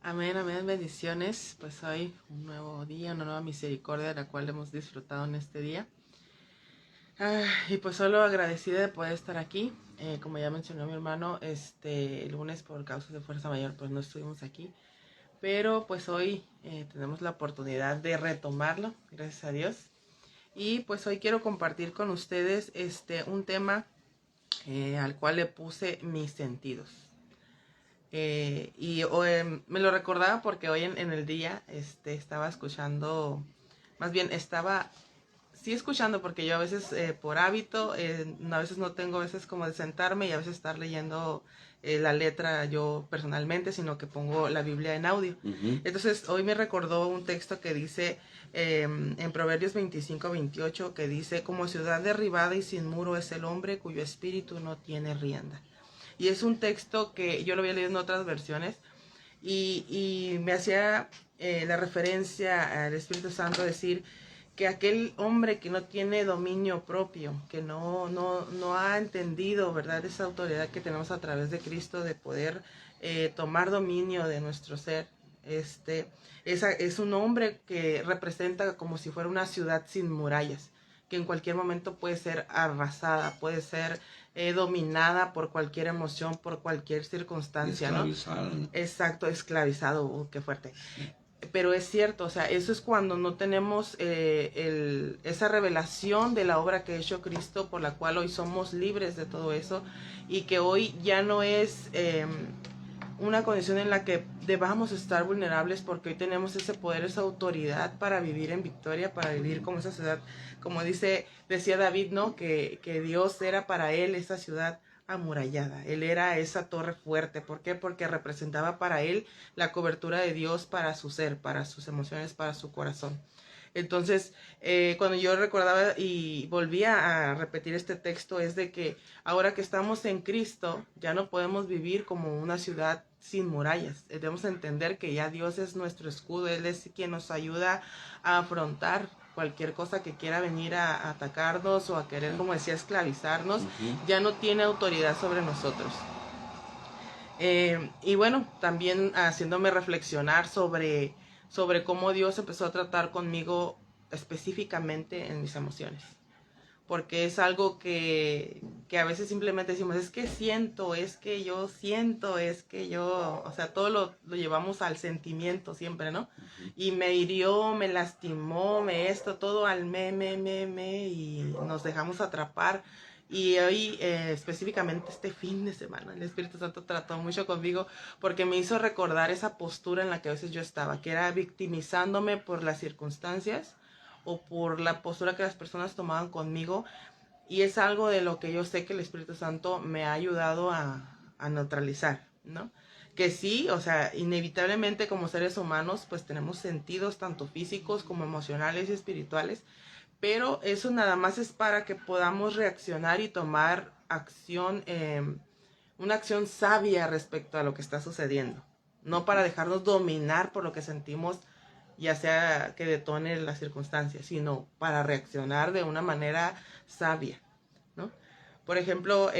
Amén, amén, bendiciones. Pues hoy un nuevo día, una nueva misericordia de la cual hemos disfrutado en este día. Y pues solo agradecida de poder estar aquí. Como ya mencionó mi hermano, el lunes por causas de fuerza mayor pues no estuvimos aquí. Pero pues hoy tenemos la oportunidad de retomarlo, gracias a Dios. Y pues hoy quiero compartir con ustedes un tema al cual le puse mis sentidos. Me lo recordaba porque hoy en el día estaba escuchando, más bien estaba, sí escuchando, porque yo a veces por hábito, a veces no tengo, a veces como de sentarme y a veces estar leyendo la letra yo personalmente, sino que pongo la Biblia en audio. Entonces hoy me recordó un texto que dice en Proverbios 25-28, que dice: como ciudad derribada y sin muro es el hombre cuyo espíritu no tiene rienda. Y es un texto que yo lo había leído en otras versiones y me hacía la referencia al Espíritu Santo, decir que aquel hombre que no tiene dominio propio, que no ha entendido, ¿verdad?, esa autoridad que tenemos a través de Cristo de poder tomar dominio de nuestro ser. Es un hombre que representa como si fuera una ciudad sin murallas, que en cualquier momento puede ser arrasada, puede ser dominada por cualquier emoción, por cualquier circunstancia, esclavizado, ¿no? Exacto, esclavizado, qué fuerte. Pero es cierto, o sea, eso es cuando no tenemos esa revelación de la obra que ha hecho Cristo, por la cual hoy somos libres de todo eso, y que hoy ya no es una condición en la que debamos estar vulnerables, porque hoy tenemos ese poder, esa autoridad para vivir en victoria, para vivir como esa ciudad, como decía David, ¿no? Que Dios era para él esa ciudad amurallada, él era esa torre fuerte. ¿Por qué? Porque representaba para él la cobertura de Dios para su ser, para sus emociones, para su corazón. Entonces, cuando yo recordaba y volvía a repetir este texto, es de que ahora que estamos en Cristo, ya no podemos vivir como una ciudad sin murallas. Debemos entender que ya Dios es nuestro escudo, Él es quien nos ayuda a afrontar cualquier cosa que quiera venir a atacarnos o a querer, como decía, esclavizarnos. Ya no tiene autoridad sobre nosotros. Y bueno, también haciéndome reflexionar sobre cómo Dios empezó a tratar conmigo específicamente en mis emociones. Porque es algo que a veces simplemente decimos, es que siento, es que yo siento, es que yo, o sea, todo lo llevamos al sentimiento siempre, ¿no? Y me hirió, me lastimó, todo al y nos dejamos atrapar. Y hoy, específicamente este fin de semana, el Espíritu Santo trató mucho conmigo porque me hizo recordar esa postura en la que a veces yo estaba, que era victimizándome por las circunstancias o por la postura que las personas tomaban conmigo. Y es algo de lo que yo sé que el Espíritu Santo me ha ayudado a neutralizar, ¿no? Que sí, o sea, inevitablemente como seres humanos pues tenemos sentidos tanto físicos como emocionales y espirituales, pero eso nada más es para que podamos reaccionar y tomar acción, una acción sabia respecto a lo que está sucediendo, no para dejarnos dominar por lo que sentimos, ya sea que detone las circunstancias, sino para reaccionar de una manera sabia, ¿no? Por ejemplo,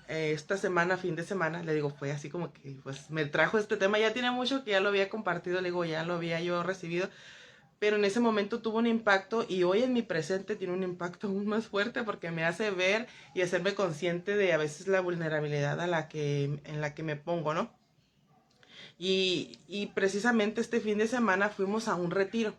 esta semana, fin de semana, le digo, fue así como que pues me trajo este tema, ya tiene mucho que ya lo había compartido, le digo, ya lo había yo recibido, pero en ese momento tuvo un impacto y hoy en mi presente tiene un impacto aún más fuerte porque me hace ver y hacerme consciente de a veces la vulnerabilidad en la que me pongo, ¿no? Y precisamente este fin de semana fuimos a un retiro.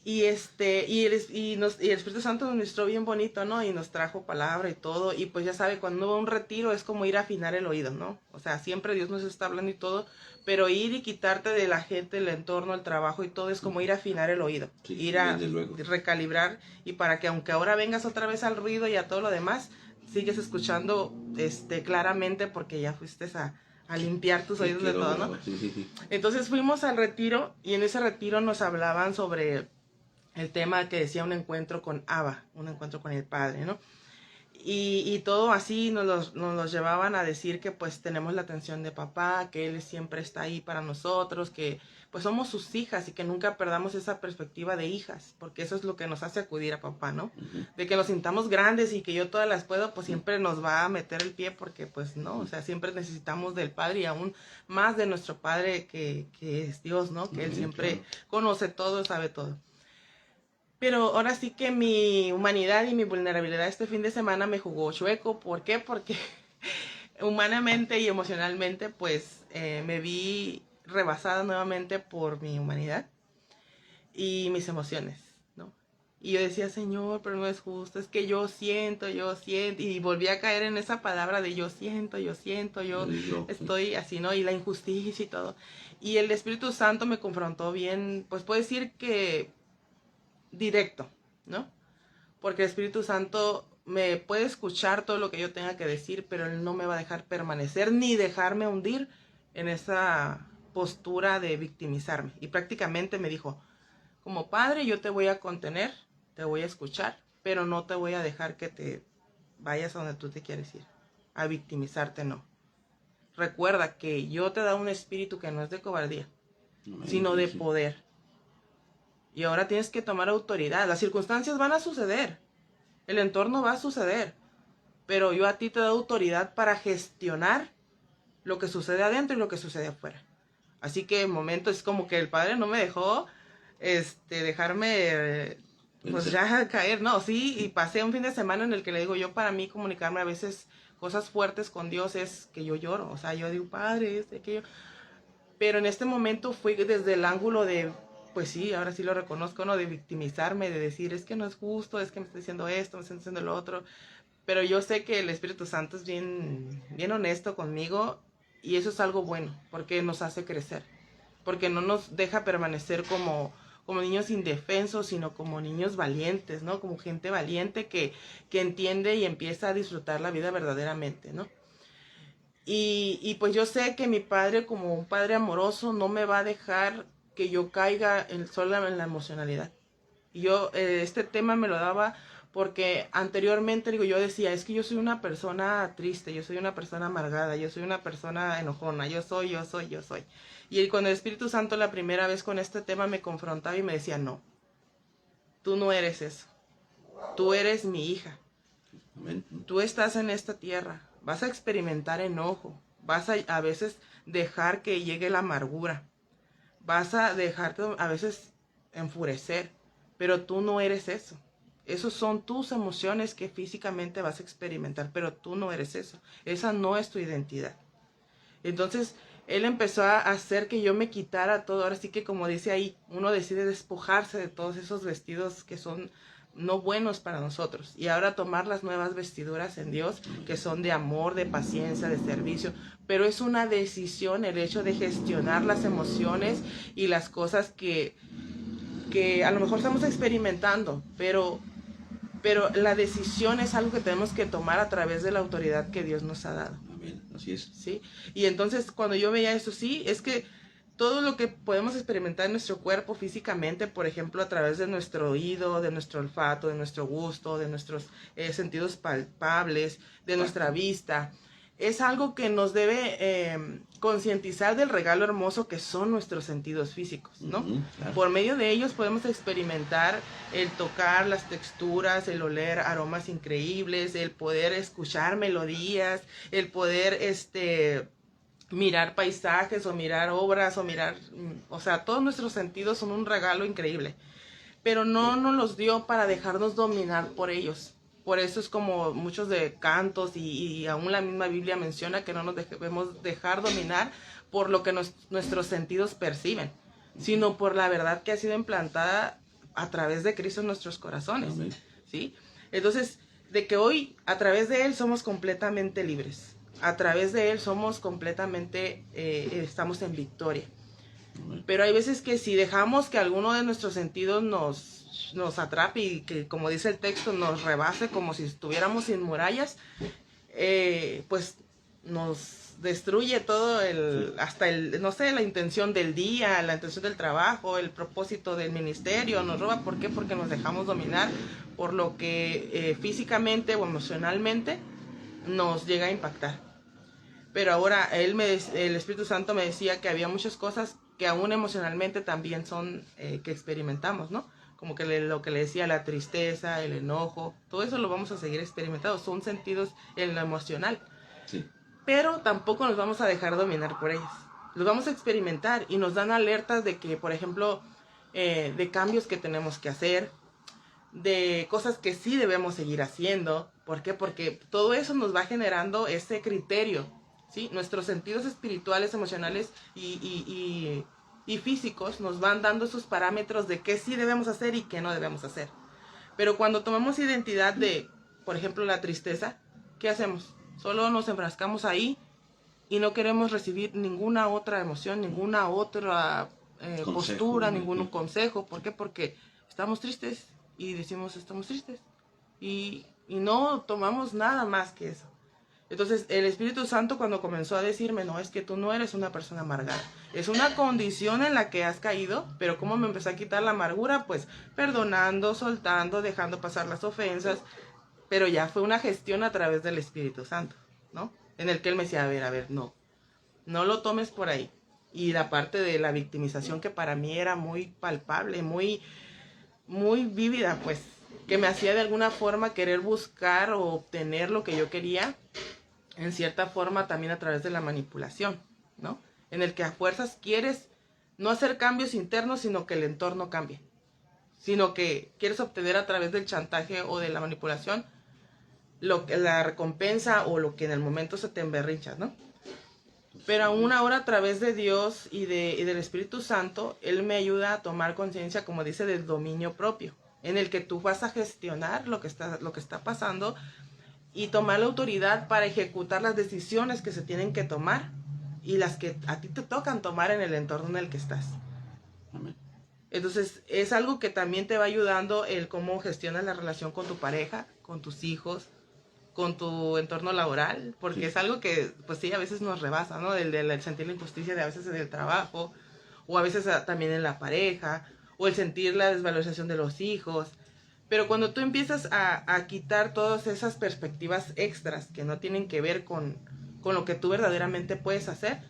Y y el Espíritu Santo nos ministró bien bonito, ¿no? Y nos trajo palabra y todo. Y pues ya sabe, cuando uno va a un retiro es como ir a afinar el oído, ¿no? O sea, siempre Dios nos está hablando y todo, pero ir y quitarte de la gente, el entorno, el trabajo y todo es como ir a afinar el oído. Sí, ir a recalibrar, y para que aunque ahora vengas otra vez al ruido y a todo lo demás, sigues escuchando claramente, porque ya fuiste a limpiar tus oídos de todo, ¿no? Sí. Entonces fuimos al retiro y en ese retiro nos hablaban sobre el tema que decía un encuentro con Abba, un encuentro con el Padre, ¿no? Y todo así nos los llevaban a decir que pues tenemos la atención de papá, que él siempre está ahí para nosotros, que pues somos sus hijas y que nunca perdamos esa perspectiva de hijas, porque eso es lo que nos hace acudir a papá, ¿no? De que nos sintamos grandes y que yo todas las puedo, pues siempre nos va a meter el pie porque pues no, o sea, siempre necesitamos del Padre y aún más de nuestro Padre que es Dios, ¿no? Que él siempre conoce todo, sabe todo. Pero ahora sí que mi humanidad y mi vulnerabilidad este fin de semana me jugó chueco. ¿Por qué? Porque humanamente y emocionalmente pues me vi rebasada nuevamente por mi humanidad y mis emociones, ¿no? Y yo decía, Señor, pero no es justo, es que yo siento, y volví a caer en esa palabra de yo siento, yo estoy así, ¿no? Y la injusticia y todo. Y el Espíritu Santo me confrontó bien, pues puedo decir que directo, ¿no? Porque el Espíritu Santo me puede escuchar todo lo que yo tenga que decir, pero Él no me va a dejar permanecer ni dejarme hundir en esa postura de victimizarme. Y prácticamente me dijo, como padre yo te voy a contener, te voy a escuchar, pero no te voy a dejar que te vayas a donde tú te quieres ir. A victimizarte no. Recuerda que yo te da un espíritu que no es de cobardía, sino de poder. Y ahora tienes que tomar autoridad. Las circunstancias van a suceder. El entorno va a suceder. Pero yo a ti te doy autoridad para gestionar lo que sucede adentro y lo que sucede afuera. Así que en momentos es como que el Padre no me dejó dejarme pues ya caer. No, sí, y pasé un fin de semana en el que le digo yo, para mí comunicarme a veces cosas fuertes con Dios es que yo lloro. O sea, yo digo, Padre, que yo... Pero en este momento fui desde el ángulo de, pues sí, ahora sí lo reconozco, ¿no? De victimizarme, de decir, es que no es justo, es que me está diciendo esto, me está diciendo lo otro. Pero yo sé que el Espíritu Santo es bien honesto conmigo y eso es algo bueno, porque nos hace crecer. Porque no nos deja permanecer como niños indefensos, sino como niños valientes, ¿no? Como gente valiente que entiende y empieza a disfrutar la vida verdaderamente, ¿no? Y pues yo sé que mi padre, como un padre amoroso, no me va a dejar que yo caiga sola en la emocionalidad. Y yo este tema me lo daba porque anteriormente, digo, yo decía, es que yo soy una persona triste, yo soy una persona amargada, yo soy una persona enojona, yo soy. Y cuando el Espíritu Santo la primera vez con este tema me confrontaba y me decía, no, tú no eres eso, tú eres mi hija. Tú estás en esta tierra, vas a experimentar enojo, vas a veces dejar que llegue la amargura, vas a dejarte a veces enfurecer, pero tú no eres eso. Esos son tus emociones que físicamente vas a experimentar, pero tú no eres eso. Esa no es tu identidad. Entonces, él empezó a hacer que yo me quitara todo. Ahora sí que, como dice ahí, uno decide despojarse de todos esos vestidos que son no buenos para nosotros. Y ahora tomar las nuevas vestiduras en Dios, que son de amor, de paciencia, de servicio. Pero es una decisión el hecho de gestionar las emociones y las cosas que a lo mejor estamos experimentando, pero la decisión es algo que tenemos que tomar a través de la autoridad que Dios nos ha dado. Amén, así es. ¿Sí? Y entonces cuando yo veía eso, sí, es que todo lo que podemos experimentar en nuestro cuerpo físicamente, por ejemplo, a través de nuestro oído, de nuestro olfato, de nuestro gusto, de nuestros sentidos palpables, de nuestra vista, es algo que nos debe concientizar del regalo hermoso que son nuestros sentidos físicos, ¿no? Claro. Por medio de ellos podemos experimentar el tocar las texturas, el oler aromas increíbles, el poder escuchar melodías, el poder mirar paisajes o mirar obras o sea, todos nuestros sentidos son un regalo increíble, pero no nos los dio para dejarnos dominar por ellos. Por eso es como muchos de cantos y aún la misma Biblia menciona que no nos debemos dejar dominar por lo que nuestros sentidos perciben, sino por la verdad que ha sido implantada a través de Cristo en nuestros corazones. ¿Sí? Entonces, de que hoy a través de Él somos completamente libres. A través de Él somos completamente, estamos en victoria. Pero hay veces que si dejamos que alguno de nuestros sentidos nos atrape y que, como dice el texto, nos rebase como si estuviéramos sin murallas, pues nos destruye todo hasta no sé, la intención del día, la intención del trabajo, el propósito del ministerio, nos roba. ¿Por qué? Porque nos dejamos dominar por lo que físicamente o emocionalmente nos llega a impactar. Pero ahora el Espíritu Santo me decía que había muchas cosas que aún emocionalmente también son que experimentamos, ¿no? Como que lo que le decía, la tristeza, el enojo, todo eso lo vamos a seguir experimentando, son sentidos en lo emocional. Sí. Pero tampoco nos vamos a dejar dominar por ellas. Los vamos a experimentar y nos dan alertas de que, por ejemplo, de cambios que tenemos que hacer, de cosas que sí debemos seguir haciendo. ¿Por qué? Porque todo eso nos va generando ese criterio, ¿sí? Nuestros sentidos espirituales, emocionales y físicos nos van dando esos parámetros de qué sí debemos hacer y qué no debemos hacer. Pero cuando tomamos identidad de, por ejemplo, la tristeza, ¿qué hacemos? Solo nos enfrascamos ahí y no queremos recibir ninguna otra emoción, ninguna otra postura, ningún consejo. ¿Por qué? Porque estamos tristes y decimos estamos tristes y no tomamos nada más que eso. Entonces el Espíritu Santo cuando comenzó a decirme, no, es que tú no eres una persona amargada, es una condición en la que has caído, pero ¿cómo me empezó a quitar la amargura? Pues perdonando, soltando, dejando pasar las ofensas, pero ya fue una gestión a través del Espíritu Santo, ¿no? En el que él me decía, a ver, no lo tomes por ahí. Y la parte de la victimización que para mí era muy palpable, muy vívida, pues, que me hacía de alguna forma querer buscar o obtener lo que yo quería, en cierta forma también a través de la manipulación, ¿no? En el que a fuerzas quieres no hacer cambios internos, sino que el entorno cambie. Sino que quieres obtener a través del chantaje o de la manipulación la recompensa o lo que en el momento se te emberrincha, ¿no? Pero aún ahora a través de Dios y del Espíritu Santo, Él me ayuda a tomar conciencia, como dice, del dominio propio, en el que tú vas a gestionar lo que está pasando y tomar la autoridad para ejecutar las decisiones que se tienen que tomar y las que a ti te tocan tomar en el entorno en el que estás. Amén. Entonces es algo que también te va ayudando el cómo gestionas la relación con tu pareja, con tus hijos, con tu entorno laboral, porque sí, es algo que, pues sí, a veces nos rebasa, ¿no? El sentir la injusticia de a veces en el trabajo, o a veces también en la pareja, o el sentir la desvalorización de los hijos. Pero cuando tú empiezas a quitar todas esas perspectivas extras que no tienen que ver con lo que tú verdaderamente puedes hacer,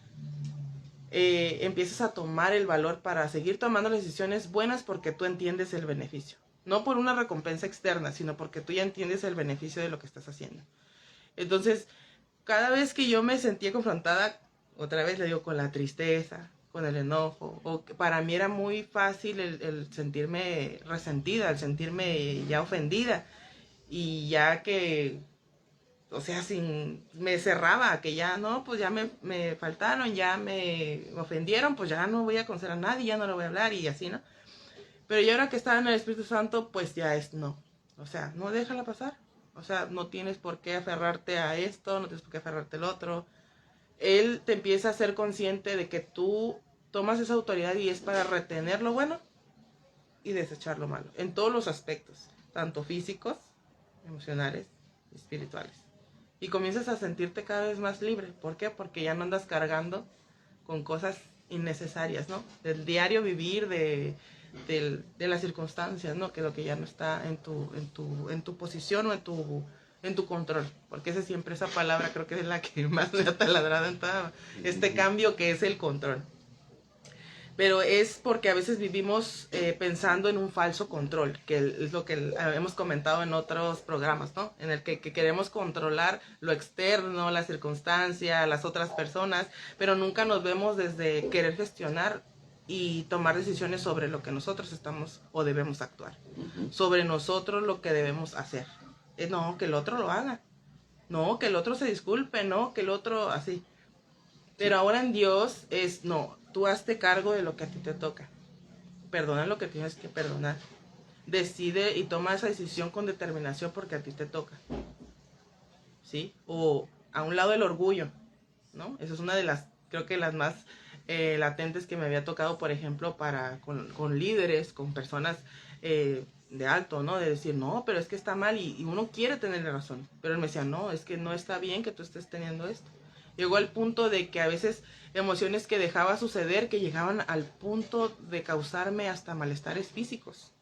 empiezas a tomar el valor para seguir tomando las decisiones buenas porque tú entiendes el beneficio. No por una recompensa externa, sino porque tú ya entiendes el beneficio de lo que estás haciendo. Entonces, cada vez que yo me sentía confrontada, otra vez le digo, con la tristeza, con el enojo, o para mí era muy fácil el sentirme resentida, el sentirme ya ofendida, y ya que, o sea, me cerraba, que ya no, pues ya me faltaron, ya me ofendieron, pues ya no voy a conocer a nadie, ya no le voy a hablar y así, ¿no? Pero ya ahora que está en el Espíritu Santo, pues ya es no. O sea, no déjala pasar. O sea, no tienes por qué aferrarte a esto, no tienes por qué aferrarte al otro. Él te empieza a ser consciente de que tú tomas esa autoridad y es para retener lo bueno y desechar lo malo. En todos los aspectos, tanto físicos, emocionales, espirituales. Y comienzas a sentirte cada vez más libre. ¿Por qué? Porque ya no andas cargando con cosas innecesarias, ¿no? Del diario vivir, de las circunstancias, ¿no? Que lo que ya no está en tu posición o en tu control, porque esa palabra creo que es la que más me ha taladrado en todo este cambio, que es el control. Pero es porque a veces vivimos pensando en un falso control, que es lo que hemos comentado en otros programas, ¿no? En el que queremos controlar lo externo, la circunstancia, las otras personas, pero nunca nos vemos desde querer gestionar y tomar decisiones sobre lo que nosotros estamos o debemos actuar, sobre nosotros lo que debemos hacer. No, que el otro lo haga, no, que el otro se disculpe, no, que el otro así. Pero ahora en Dios es, no, tú hazte cargo de lo que a ti te toca. Perdona lo que tienes que perdonar. Decide y toma esa decisión con determinación porque a ti te toca. ¿Sí? O a un lado el orgullo, ¿no? Esa es una de las, creo que las más latentes que me había tocado, por ejemplo, con líderes, con personas de alto, ¿no? De decir, no, pero es que está mal y uno quiere tener la razón. Pero él me decía, no, es que no está bien que tú estés teniendo esto. Llegó al punto de que a veces emociones que dejaba suceder, que llegaban al punto de causarme hasta malestares físicos.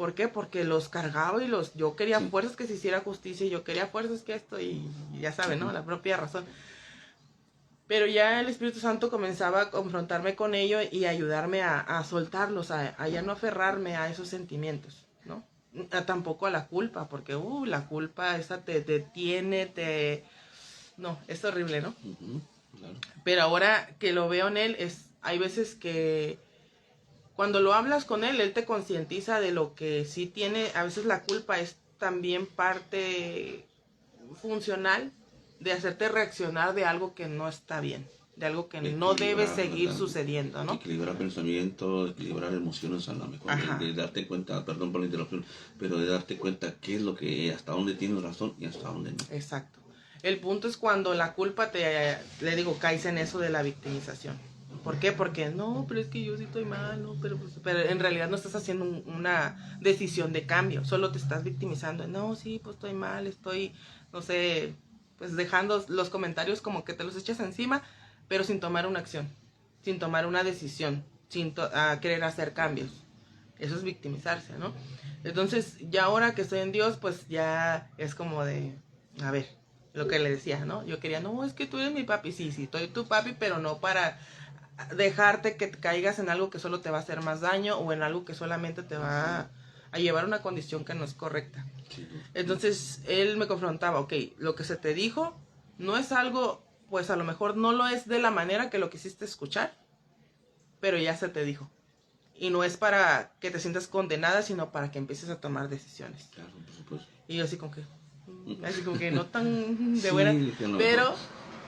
¿Por qué? Porque los cargaba y yo quería Sí. fuerzas que se hiciera justicia y yo quería fuerzas que esto y ya saben, ¿no? La propia razón. Pero ya el Espíritu Santo comenzaba a confrontarme con ello y ayudarme a soltarlos, a ya no aferrarme a esos sentimientos, ¿no? Tampoco a la culpa, porque la culpa esa te detiene, no, es horrible, ¿no? Claro. Pero ahora que lo veo en él, hay veces que cuando lo hablas con él te concientiza de lo que sí tiene. A veces la culpa es también parte funcional de hacerte reaccionar de algo que no está bien, de algo que no debe Equilibrar, seguir ¿verdad? sucediendo, ¿no? Equilibrar pensamiento, equilibrar emociones a lo mejor, Ajá. de darte cuenta, perdón por la interrupción, pero de darte cuenta qué es lo que, hasta dónde tienes razón y hasta dónde no. Exacto. El punto es cuando la culpa le digo, caes en eso de la victimización. ¿Por qué? Porque no, pero es que yo sí estoy mal, no, pero en realidad no estás haciendo una decisión de cambio, solo te estás victimizando. No, sí, pues estoy mal, estoy, no sé, pues dejando los comentarios como que te los echas encima, pero sin tomar una acción, sin tomar una decisión, sin querer hacer cambios. Eso es victimizarse, ¿no? Entonces, ya ahora que estoy en Dios, pues ya es como de, a ver, lo que le decía, ¿no? Yo quería, no, es que tú eres mi papi, sí, estoy tu papi, pero no para dejarte que caigas en algo que solo te va a hacer más daño o en algo que solamente te va a llevar a una condición que no es correcta. Entonces, él me confrontaba, ok, lo que se te dijo no es algo, pues a lo mejor no lo es de la manera que lo quisiste escuchar, pero ya se te dijo. Y no es para que te sientas condenada, sino para que empieces a tomar decisiones. Claro, por supuesto. Y yo así como que no tan de Sí, buena, que no, pero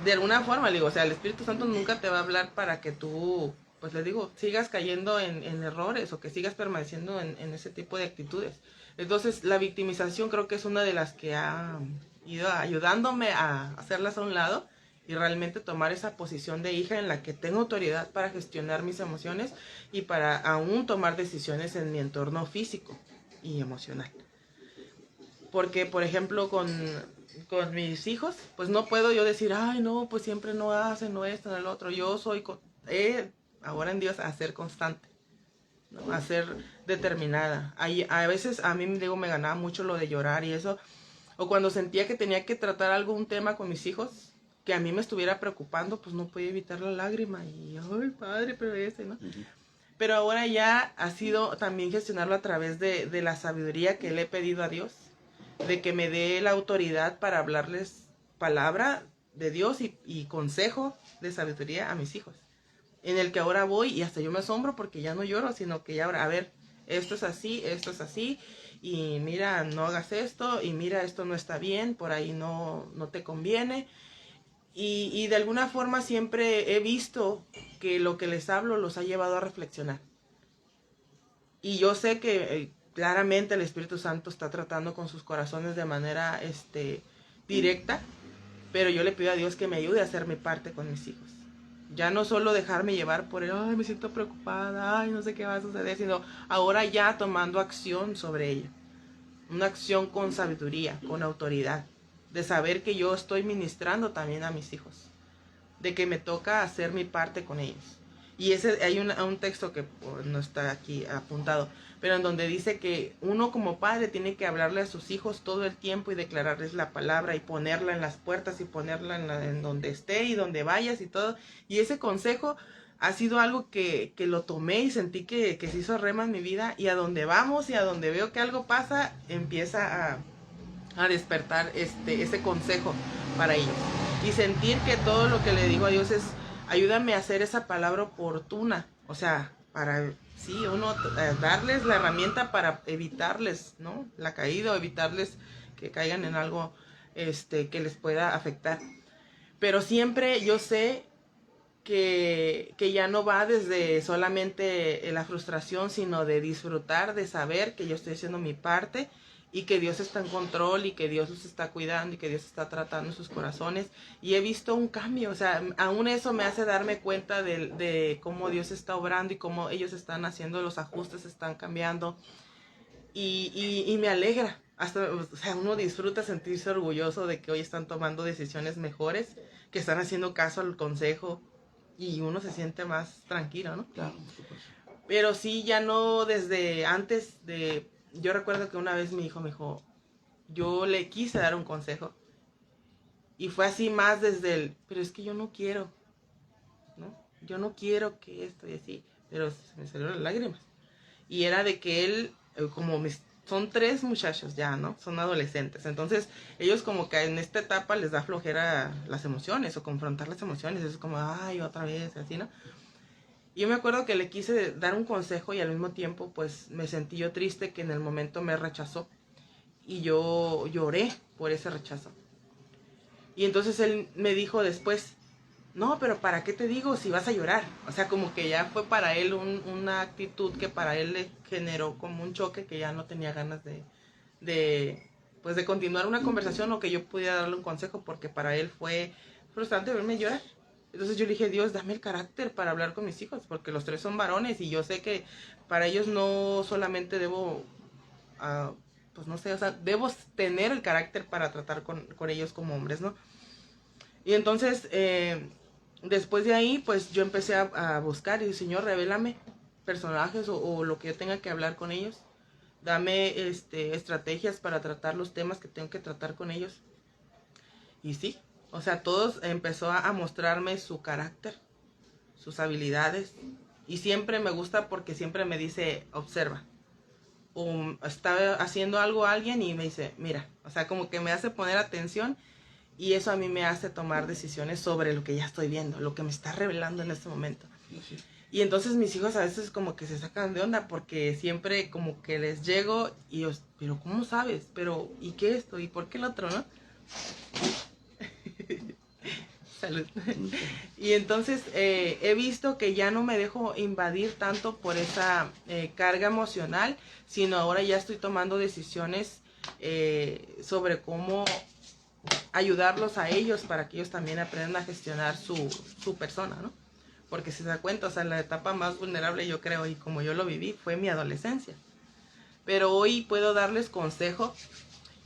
de alguna forma, le digo, o sea, el Espíritu Santo nunca te va a hablar para que tú, pues le digo, sigas cayendo en errores o que sigas permaneciendo en ese tipo de actitudes. Entonces, la victimización creo que es una de las que ha ido ayudándome a hacerlas a un lado y realmente tomar esa posición de hija en la que tengo autoridad para gestionar mis emociones y para aún tomar decisiones en mi entorno físico y emocional. Porque, por ejemplo, con mis hijos, pues no puedo yo decir, ay, no, pues siempre no hacen, no esto, no el otro. Yo soy, ahora en Dios, a ser constante, ¿no? A ser determinada. A veces a mí, digo, me ganaba mucho lo de llorar y eso. O cuando sentía que tenía que tratar algún tema con mis hijos, que a mí me estuviera preocupando, pues no podía evitar la lágrima. Y, ay, padre, pero ese, ¿no? Pero ahora ya ha sido también gestionarlo a través de la sabiduría que le he pedido a Dios, de que me dé la autoridad para hablarles palabra de Dios y consejo de sabiduría a mis hijos. En el que ahora voy y hasta yo me asombro porque ya no lloro, sino que ya ahora, a ver, esto es así, y mira, no hagas esto, y mira, esto no está bien, por ahí no te conviene. Y de alguna forma siempre he visto que lo que les hablo los ha llevado a reflexionar. Y yo sé que claramente el Espíritu Santo está tratando con sus corazones de manera directa, pero yo le pido a Dios que me ayude a hacer mi parte con mis hijos. Ya no solo dejarme llevar por el, ay, me siento preocupada, ay, no sé qué va a suceder, sino ahora ya tomando acción sobre ella. Una acción con sabiduría, con autoridad, de saber que yo estoy ministrando también a mis hijos, de que me toca hacer mi parte con ellos. Y hay un texto que no está aquí apuntado, pero en donde dice que uno como padre tiene que hablarle a sus hijos todo el tiempo y declararles la palabra y ponerla en las puertas y ponerla en donde esté y donde vayas y todo. Y ese consejo ha sido algo que lo tomé y sentí que se hizo rema en mi vida, y a donde vamos y a donde veo que algo pasa, empieza a despertar ese consejo para ellos. Y sentir que todo lo que le digo a Dios es, ayúdame a hacer esa palabra oportuna. O sea, para, sí, uno darles la herramienta para evitarles, ¿no? La caída o evitarles que caigan en algo que les pueda afectar. Pero siempre yo sé que ya no va desde solamente la frustración, sino de disfrutar, de saber que yo estoy haciendo mi parte y que Dios está en control y que Dios los está cuidando y que Dios está tratando sus corazones. Y he visto un cambio, o sea, aún eso me hace darme cuenta de cómo Dios está obrando y cómo ellos están haciendo los ajustes, están cambiando. Y me alegra, hasta, o sea, uno disfruta sentirse orgulloso de que hoy están tomando decisiones mejores, que están haciendo caso al consejo, y uno se siente más tranquilo, ¿no? Claro, por supuesto. Pero sí, ya no desde antes yo recuerdo que una vez mi hijo me dijo, yo le quise dar un consejo. Y fue así más desde el, pero es que yo no quiero, ¿no? Yo no quiero que esto y así. Pero se me salieron las lágrimas. Y era de que él, como son 3 muchachos ya, ¿no? Son adolescentes. Entonces, ellos como que en esta etapa les da flojera las emociones o confrontar las emociones. Es como, ay, otra vez, así, ¿no? Y yo me acuerdo que le quise dar un consejo y al mismo tiempo, pues, me sentí yo triste que en el momento me rechazó. Y yo lloré por ese rechazo. Y entonces él me dijo después, no, pero ¿para qué te digo si vas a llorar? O sea, como que ya fue para él una actitud que para él le generó como un choque que ya no tenía ganas pues de continuar una conversación o que yo pudiera darle un consejo porque para él fue frustrante verme llorar. Entonces yo le dije, Dios, dame el carácter para hablar con mis hijos porque los 3 son varones y yo sé que para ellos no solamente debo, pues no sé, o sea, debo tener el carácter para tratar con ellos como hombres, ¿no? Y entonces, después de ahí, pues yo empecé a buscar y dije, Señor, revélame personajes o lo que yo tenga que hablar con ellos. Dame estrategias para tratar los temas que tengo que tratar con ellos. Y sí, o sea, todos empezó a mostrarme su carácter, sus habilidades. Y siempre me gusta porque siempre me dice, observa. O está haciendo algo alguien y me dice, mira, o sea, como que me hace poner atención. Y eso a mí me hace tomar decisiones sobre lo que ya estoy viendo, lo que me está revelando en este momento. Sí. Y entonces mis hijos a veces como que se sacan de onda porque siempre como que les llego y yo, pero ¿cómo sabes? Pero ¿y qué esto? ¿Y por qué el otro, no? Salud. Y entonces he visto que ya no me dejo invadir tanto por esa carga emocional, sino ahora ya estoy tomando decisiones sobre cómo ayudarlos a ellos para que ellos también aprendan a gestionar su persona, ¿no? Porque si se da cuenta, o sea, la etapa más vulnerable yo creo, y como yo lo viví, fue mi adolescencia. Pero hoy puedo darles consejo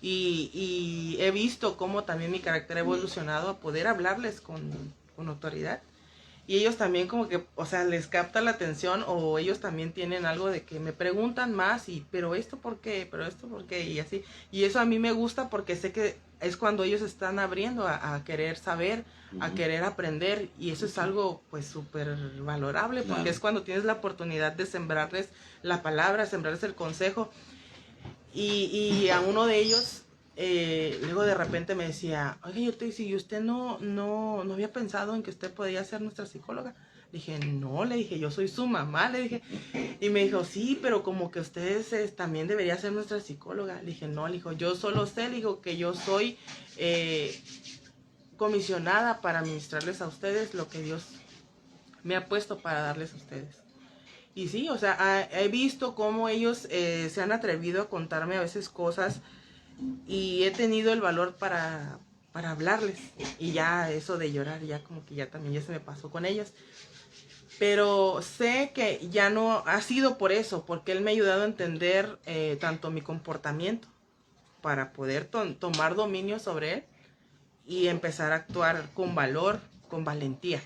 y he visto cómo también mi carácter ha evolucionado a poder hablarles con autoridad. Y ellos también como que, o sea, les capta la atención o ellos también tienen algo de que me preguntan más y, pero esto por qué, pero esto por qué y así. Y eso a mí me gusta porque sé que es cuando ellos están abriendo a querer saber, a querer aprender y eso es algo pues súper valorable porque es cuando tienes la oportunidad de sembrarles la palabra, sembrarles el consejo. Y a uno de ellos luego de repente me decía, oye, yo te dije, ¿y usted no había pensado en que usted podía ser nuestra psicóloga? Le dije, no, le dije, yo soy su mamá, le dije. Y me dijo, sí, pero como que usted también debería ser nuestra psicóloga. Le dije, no, le dijo, yo solo sé, le digo, que yo soy comisionada para administrarles a ustedes lo que Dios me ha puesto para darles a ustedes. Y sí, o sea, he visto cómo ellos se han atrevido a contarme a veces cosas y he tenido el valor para hablarles. Y ya eso de llorar, ya como que ya también ya se me pasó con ellos. Pero sé que ya no ha sido por eso, porque él me ha ayudado a entender tanto mi comportamiento para poder tomar dominio sobre él y empezar a actuar con valor, con valentía.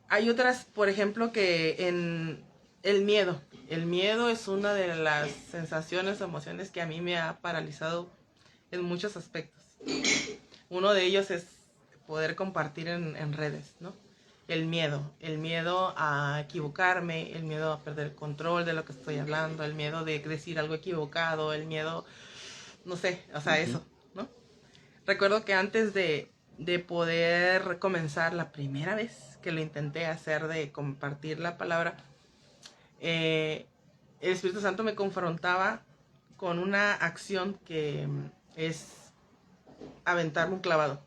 Hay otras, por ejemplo, que en el miedo. El miedo es una de las sensaciones, emociones que a mí me ha paralizado en muchos aspectos. Uno de ellos es poder compartir en redes, ¿no? El miedo a equivocarme, el miedo a perder el control de lo que estoy hablando, el miedo de decir algo equivocado, el miedo, no sé, o sea, eso, ¿no? Recuerdo que antes de poder comenzar la primera vez que lo intenté hacer de compartir la palabra, el Espíritu Santo me confrontaba con una acción que es aventarme un clavado.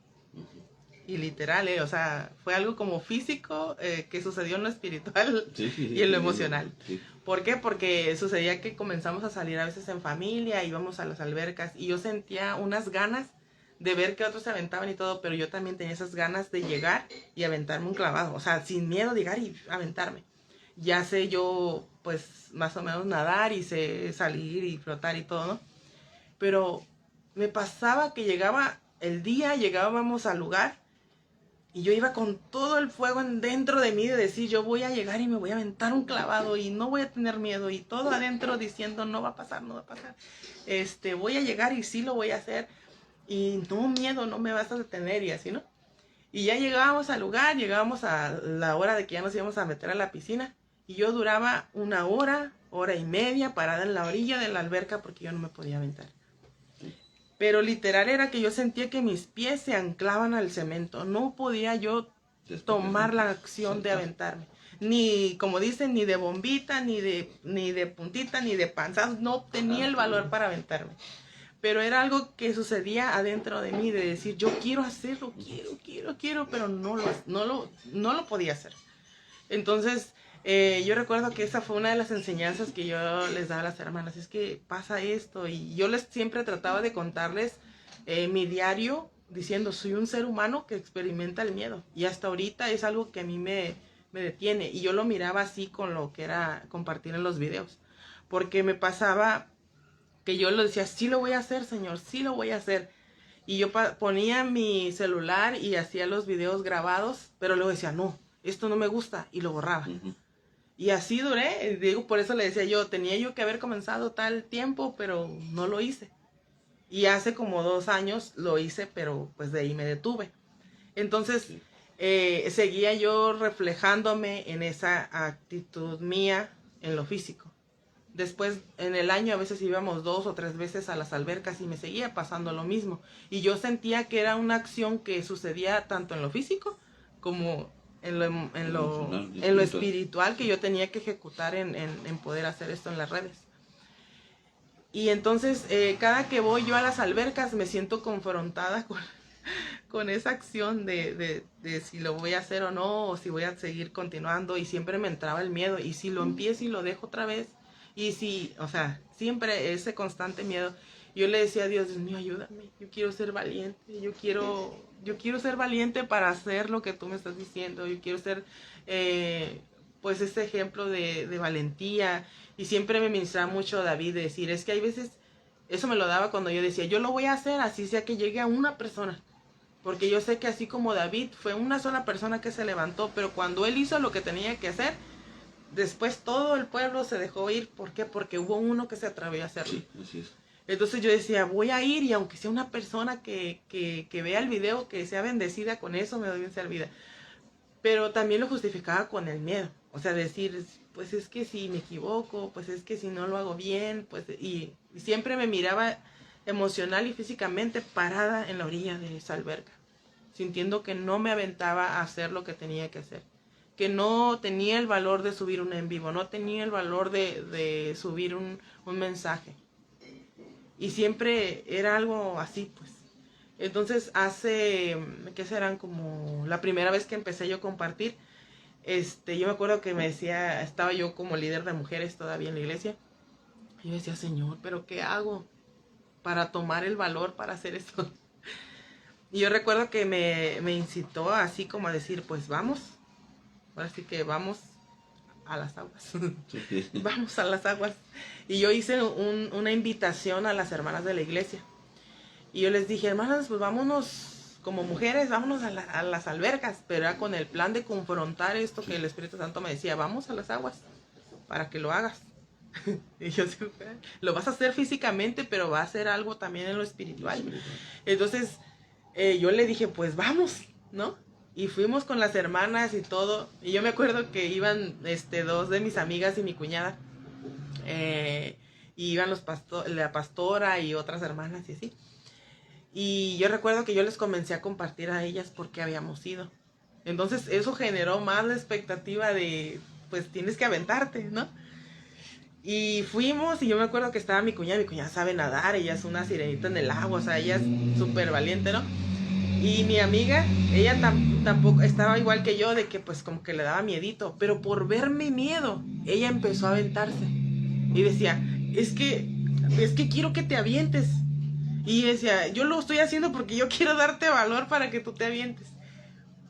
Y literal, o sea, fue algo como físico que sucedió en lo espiritual y en lo emocional. Sí. ¿Por qué? Porque sucedía que comenzamos a salir a veces en familia, íbamos a las albercas y yo sentía unas ganas de ver que otros se aventaban y todo, pero yo también tenía esas ganas de llegar y aventarme un clavado, o sea, sin miedo de llegar y aventarme. Ya sé yo, pues, más o menos nadar y sé salir y flotar y todo, ¿no? Pero me pasaba que llegaba el día, llegábamos al lugar Y yo iba con todo el fuego dentro de mí de decir, yo voy a llegar y me voy a aventar un clavado y no voy a tener miedo. Y todo adentro diciendo, no va a pasar, no va a pasar. Voy a llegar y sí lo voy a hacer. Y no, miedo, no me vas a detener y así, ¿no? Y ya llegábamos al lugar, llegábamos a la hora de que ya nos íbamos a meter a la piscina. Y yo duraba 1 hora, 1 hora y media parada en la orilla de la alberca porque yo no me podía aventar. Pero literal era que yo sentía que mis pies se anclaban al cemento. No podía yo tomar la acción de aventarme. Ni, como dicen, ni de bombita, ni de puntita, ni de panzas. No tenía el valor para aventarme. Pero era algo que sucedía adentro de mí, de decir, yo quiero hacerlo, quiero, pero no lo podía hacer. Entonces, yo recuerdo que esa fue una de las enseñanzas que yo les daba a las hermanas, es que pasa esto, y yo les siempre trataba de contarles mi diario, diciendo, soy un ser humano que experimenta el miedo, y hasta ahorita es algo que a mí me detiene, y yo lo miraba así con lo que era compartir en los videos, porque me pasaba que yo lo decía, sí lo voy a hacer, Señor, sí lo voy a hacer. Y yo ponía mi celular y hacía los videos grabados, pero luego decía, no, esto no me gusta, y lo borraba. Y así duré, digo, por eso le decía yo, tenía yo que haber comenzado tal tiempo, pero no lo hice. Y hace como 2 años lo hice, pero pues de ahí me detuve. Entonces, seguía yo reflejándome en esa actitud mía en lo físico. Después, en el año, a veces íbamos 2 o 3 veces a las albercas y me seguía pasando lo mismo. Y yo sentía que era una acción que sucedía tanto en lo físico como en lo espiritual que yo tenía que ejecutar en poder hacer esto en las redes. Y entonces, cada que voy yo a las albercas me siento confrontada con esa acción de si lo voy a hacer o no, o si voy a seguir continuando. Y siempre me entraba el miedo. Y si lo empiezo y lo dejo otra vez. Y sí, o sea, siempre ese constante miedo. Yo le decía a Dios, Dios mío, ayúdame, yo quiero ser valiente, yo quiero ser valiente para hacer lo que tú me estás diciendo, yo quiero ser, pues, ese ejemplo de valentía. Y siempre me ministraba mucho David de decir, es que hay veces, eso me lo daba cuando yo decía, yo lo voy a hacer, así sea que llegue a una persona. Porque yo sé que así como David, fue una sola persona que se levantó, pero cuando él hizo lo que tenía que hacer, después todo el pueblo se dejó ir. ¿Por qué? Porque hubo uno que se atrevió a hacerlo. Sí, así es. Entonces yo decía, voy a ir, y aunque sea una persona que vea el video, que sea bendecida con eso, me doy bien servida. Pero también lo justificaba con el miedo. O sea, decir, pues es que si me equivoco, pues es que si no lo hago bien, pues... Y siempre me miraba emocional y físicamente parada en la orilla de esa alberca, sintiendo que no me aventaba a hacer lo que tenía que hacer. Que no tenía el valor de subir un en vivo, no tenía el valor de subir un mensaje. Y siempre era algo así, pues. Entonces, hace, ¿qué serán? Como la primera vez que empecé yo a compartir, yo me acuerdo que me decía, estaba yo como líder de mujeres todavía en la iglesia, y yo decía, Señor, ¿pero qué hago para tomar el valor para hacer esto? Y yo recuerdo que me incitó así como a decir, pues vamos. Ahora sí que vamos a las aguas. Sí. Vamos a las aguas. Y yo hice una invitación a las hermanas de la iglesia. Y yo les dije, hermanas, pues vámonos como mujeres, vámonos a las albercas. Pero era con el plan de confrontar esto que el Espíritu Santo me decía, vamos a las aguas para que lo hagas. Y yo dije, lo vas a hacer físicamente, pero va a ser algo también en lo espiritual. Entonces, yo le dije, pues vamos, ¿no? Y fuimos con las hermanas y todo. Y yo me acuerdo que iban 2 de mis amigas y mi cuñada. Y iban la pastora y otras hermanas y así. Y yo recuerdo que yo les comencé a compartir a ellas por qué habíamos ido. Entonces eso generó más la expectativa de, pues tienes que aventarte, ¿no? Y fuimos, y yo me acuerdo que estaba mi cuñada sabe nadar, ella es una sirenita en el agua, o sea, ella es súper valiente, ¿no? Y mi amiga, ella tampoco estaba igual que yo, de que pues como que le daba miedito, pero por verme miedo, ella empezó a aventarse. Y decía, es que quiero que te avientes. Y decía, yo lo estoy haciendo porque yo quiero darte valor para que tú te avientes.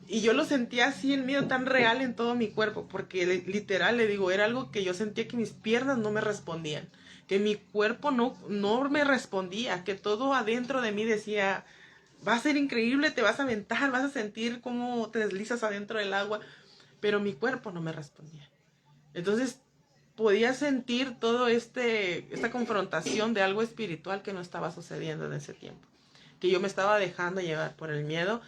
Y yo lo sentía así, el miedo tan real en todo mi cuerpo, porque literal, le digo, era algo que yo sentía que mis piernas no me respondían, que mi cuerpo no me respondía, que todo adentro de mí decía, va a ser increíble, te vas a aventar, vas a sentir cómo te deslizas adentro del agua, pero mi cuerpo no me respondía. Entonces podía sentir todo esta confrontación de algo espiritual que no estaba sucediendo en ese tiempo, que yo me estaba dejando llevar por el miedo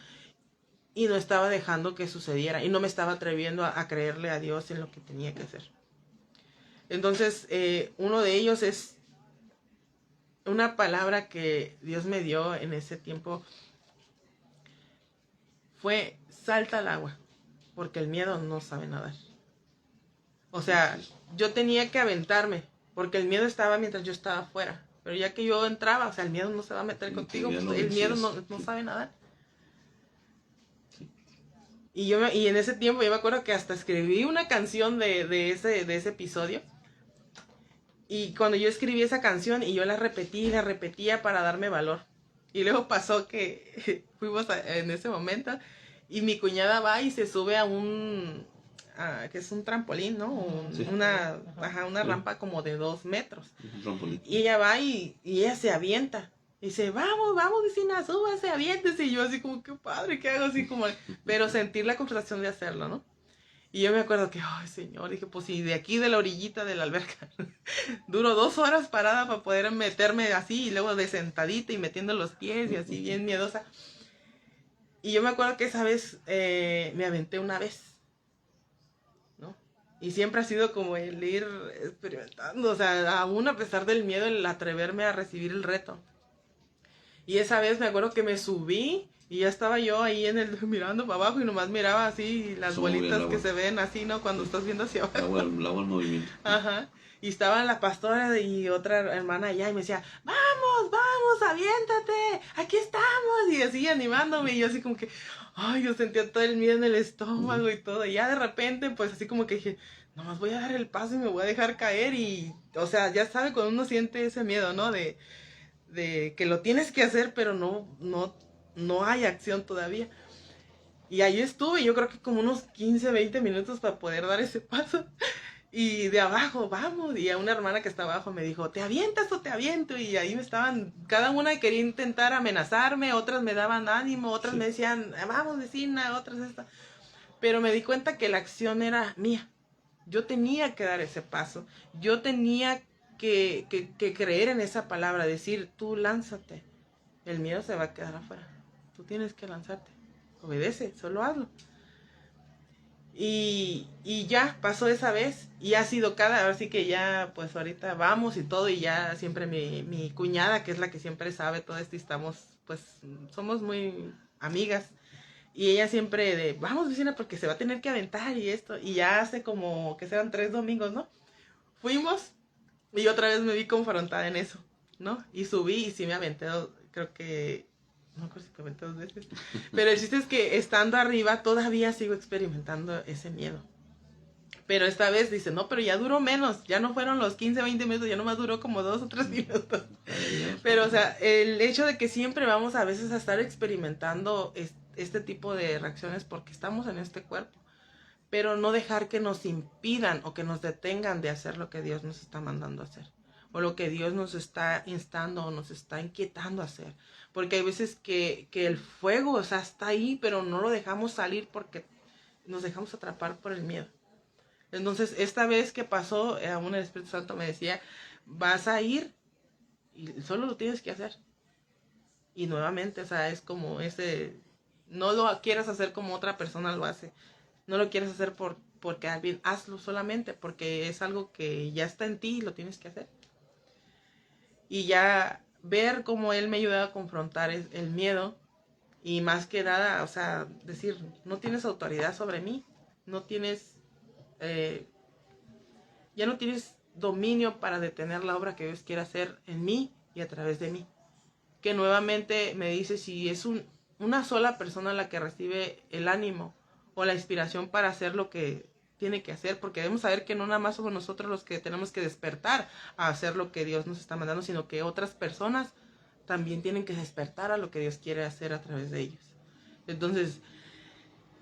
y no estaba dejando que sucediera y no me estaba atreviendo a creerle a Dios en lo que tenía que hacer. Entonces, uno de ellos es una palabra que Dios me dio en ese tiempo, fue salta al agua, porque el miedo no sabe nadar. O sea, yo tenía que aventarme, porque el miedo estaba mientras yo estaba afuera. Pero ya que yo entraba, o sea, el miedo no se va a meter contigo, pues, el miedo no sabe nadar. Y en ese tiempo yo me acuerdo que hasta escribí una canción de ese episodio. Y cuando yo escribí esa canción y yo la repetía para darme valor. Y luego pasó que fuimos en ese momento y mi cuñada va y se sube a que es un trampolín, ¿no? Sí. Una rampa como de 2 metros. Un trampolín. Y ella va y ella se avienta. Y dice, vamos, vecina, súbase, aviéntese. Y yo así como, qué padre, ¿qué hago? Así como, pero sentir la confrontación de hacerlo, ¿no? Y yo me acuerdo que, ay, señor, dije, pues si de aquí de la orillita de la alberca duro 2 horas parada para poder meterme así y luego de sentadita y metiendo los pies y así bien miedosa. Y yo me acuerdo que esa vez me aventé una vez, ¿no? Y siempre ha sido como el ir experimentando, o sea, aún a pesar del miedo, el atreverme a recibir el reto. Y esa vez me acuerdo que me subí y ya estaba yo ahí mirando para abajo y nomás miraba así las bolitas que se ven así, ¿no? Cuando estás viendo hacia abajo. El agua en movimiento. Ajá. Y estaban la pastora y otra hermana allá y me decía, vamos, aviéntate, aquí estamos. Y así animándome y yo así como que, ay, yo sentía todo el miedo en el estómago y todo. Y ya de repente, pues así como que dije, nomás voy a dar el paso y me voy a dejar caer. Y, o sea, ya sabe cuando uno siente ese miedo, ¿no? De que lo tienes que hacer, pero no hay acción todavía. Y ahí estuve, yo creo que como unos 15, 20 minutos para poder dar ese paso. Y de abajo, vamos. Y a una hermana que estaba abajo me dijo, ¿te avientas o te aviento? Y ahí me estaban, cada una quería intentar amenazarme, otras me daban ánimo, otras me decían, vamos vecina, otras esta. Pero me di cuenta que la acción era mía. Yo tenía que dar ese paso. Yo tenía que creer en esa palabra, decir, tú lánzate. El miedo se va a quedar afuera. Tú tienes que lanzarte. Obedece, solo hazlo. Y ya pasó esa vez y ha sido así que ya pues ahorita vamos y todo y ya siempre mi cuñada, que es la que siempre sabe todo esto y somos muy amigas y ella siempre vamos vecina porque se va a tener que aventar y esto y ya hace como que sean 3 domingos, ¿no? Fuimos y otra vez me vi confrontada en eso, ¿no? Y subí y sí me aventé, creo que no recuerdo si comenté 2 veces. Pero el chiste es que estando arriba todavía sigo experimentando ese miedo. Pero esta vez dice, no, pero ya duró menos. Ya no fueron los 15, 20 minutos, ya nomás duró como 2 o 3 minutos. Pero, o sea, el hecho de que siempre vamos a veces a estar experimentando este tipo de reacciones porque estamos en este cuerpo. Pero no dejar que nos impidan o que nos detengan de hacer lo que Dios nos está mandando a hacer. O lo que Dios nos está instando o nos está inquietando a hacer. Porque hay veces que el fuego, o sea, está ahí, pero no lo dejamos salir porque nos dejamos atrapar por el miedo. Entonces, esta vez que pasó, aún el Espíritu Santo me decía, vas a ir y solo lo tienes que hacer. Y nuevamente, o sea, es como no lo quieras hacer como otra persona lo hace. No lo quieres hacer por quedar bien, hazlo solamente porque es algo que ya está en ti y lo tienes que hacer. Y ya ver cómo él me ayudaba a confrontar el miedo y más que nada, o sea, decir, no tienes autoridad sobre mí, no tienes, ya no tienes dominio para detener la obra que Dios quiere hacer en mí y a través de mí. Que nuevamente me dice si es una sola persona la que recibe el ánimo o la inspiración para hacer lo que tiene que hacer, porque debemos saber que no nada más somos nosotros los que tenemos que despertar a hacer lo que Dios nos está mandando, sino que otras personas también tienen que despertar a lo que Dios quiere hacer a través de ellos. Entonces,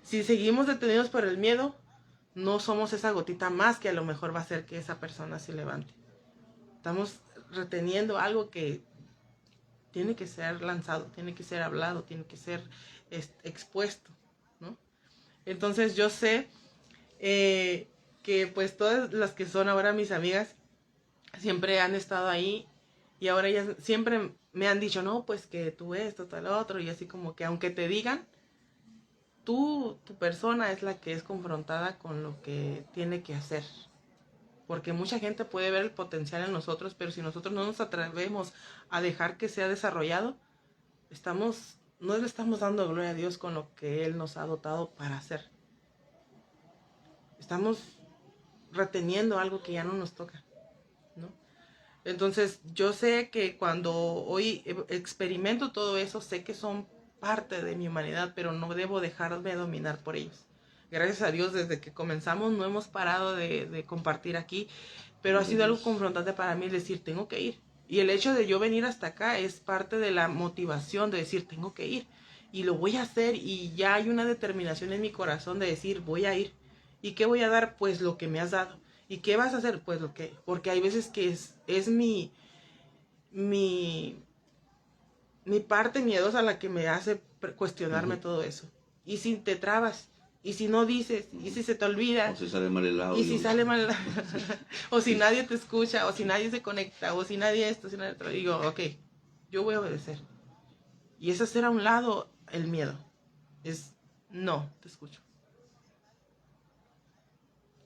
si seguimos detenidos por el miedo, no somos esa gotita más que a lo mejor va a hacer que esa persona se levante. Estamos reteniendo algo que tiene que ser lanzado, tiene que ser hablado, tiene que ser expuesto, ¿no? Entonces yo sé que pues todas las que son ahora mis amigas siempre han estado ahí y ahora ellas siempre me han dicho, no, pues que tú esto, tal otro, y así como que aunque te digan, tu persona es la que es confrontada con lo que tiene que hacer. Porque mucha gente puede ver el potencial en nosotros, pero si nosotros no nos atrevemos a dejar que sea desarrollado, no le estamos dando gloria a Dios con lo que Él nos ha dotado para hacer. Estamos reteniendo algo que ya no nos toca, ¿no? Entonces, yo sé que cuando hoy experimento todo eso, sé que son parte de mi humanidad, pero no debo dejarme dominar por ellos. Gracias a Dios, desde que comenzamos no hemos parado de compartir aquí, pero ha sido algo confrontante para mí decir, tengo que ir. Y el hecho de yo venir hasta acá es parte de la motivación de decir, tengo que ir. Y lo voy a hacer y ya hay una determinación en mi corazón de decir, voy a ir. ¿Y qué voy a dar? Pues lo que me has dado. ¿Y qué vas a hacer? Pues lo que... Porque hay veces que es mi parte miedosa la que me hace cuestionarme todo eso. ¿Y si te trabas? ¿Y si no dices? ¿Y si se te olvida? O si sale mal el audio. ¿Y si sale mal el o si nadie te escucha? ¿O si nadie se conecta? ¿O si nadie esto? Si nadie otro? Digo, ok, yo voy a obedecer. Y es hacer a un lado el miedo. Es, no, te escucho.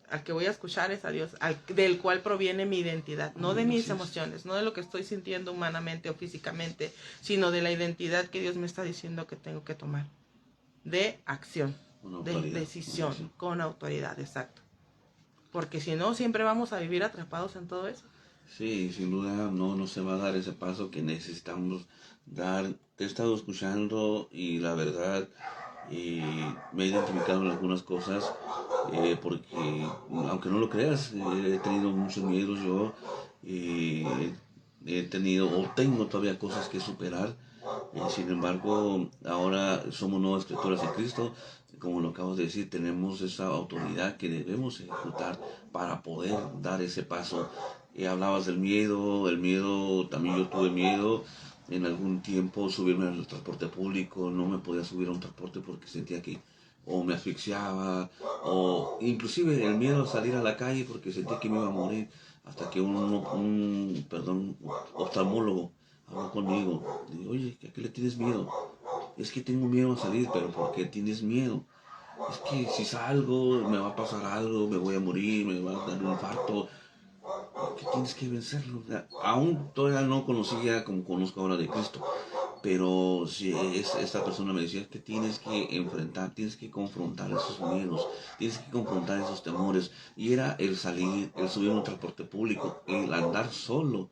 Al que voy a escuchar es a Dios, del cual proviene mi identidad, no de mis emociones, no de lo que estoy sintiendo humanamente o físicamente, sino de la identidad que Dios me está diciendo que tengo que tomar, de acción, de decisión, con autoridad, exacto. Porque si no, siempre vamos a vivir atrapados en todo eso. Sí, sin duda no se va a dar ese paso que necesitamos dar. Te he estado escuchando y la verdad me he identificado en algunas cosas porque aunque no lo creas, he tenido muchos miedos yo, he tenido o tengo todavía cosas que superar. Sin embargo, ahora somos nuevas criaturas en Cristo. Como lo acabas de decir, tenemos esa autoridad que debemos ejecutar para poder dar ese paso. Hablabas del miedo, el miedo, también yo tuve miedo en algún tiempo subirme al transporte público, no me podía subir a un transporte porque sentía que o me asfixiaba, o inclusive el miedo a salir a la calle porque sentía que me iba a morir, hasta que un oftalmólogo habló conmigo. Le digo, oye, ¿a qué le tienes miedo? Es que tengo miedo a salir, pero ¿por qué tienes miedo? Es que si salgo me va a pasar algo, me voy a morir, me va a dar un infarto. Que tienes que vencerlo. O sea, aún todavía no conocía como conozco ahora de Cristo, pero si esta persona me decía que tienes que enfrentar, tienes que confrontar esos miedos, tienes que confrontar esos temores, y era el salir, el subir a un transporte público, el andar solo.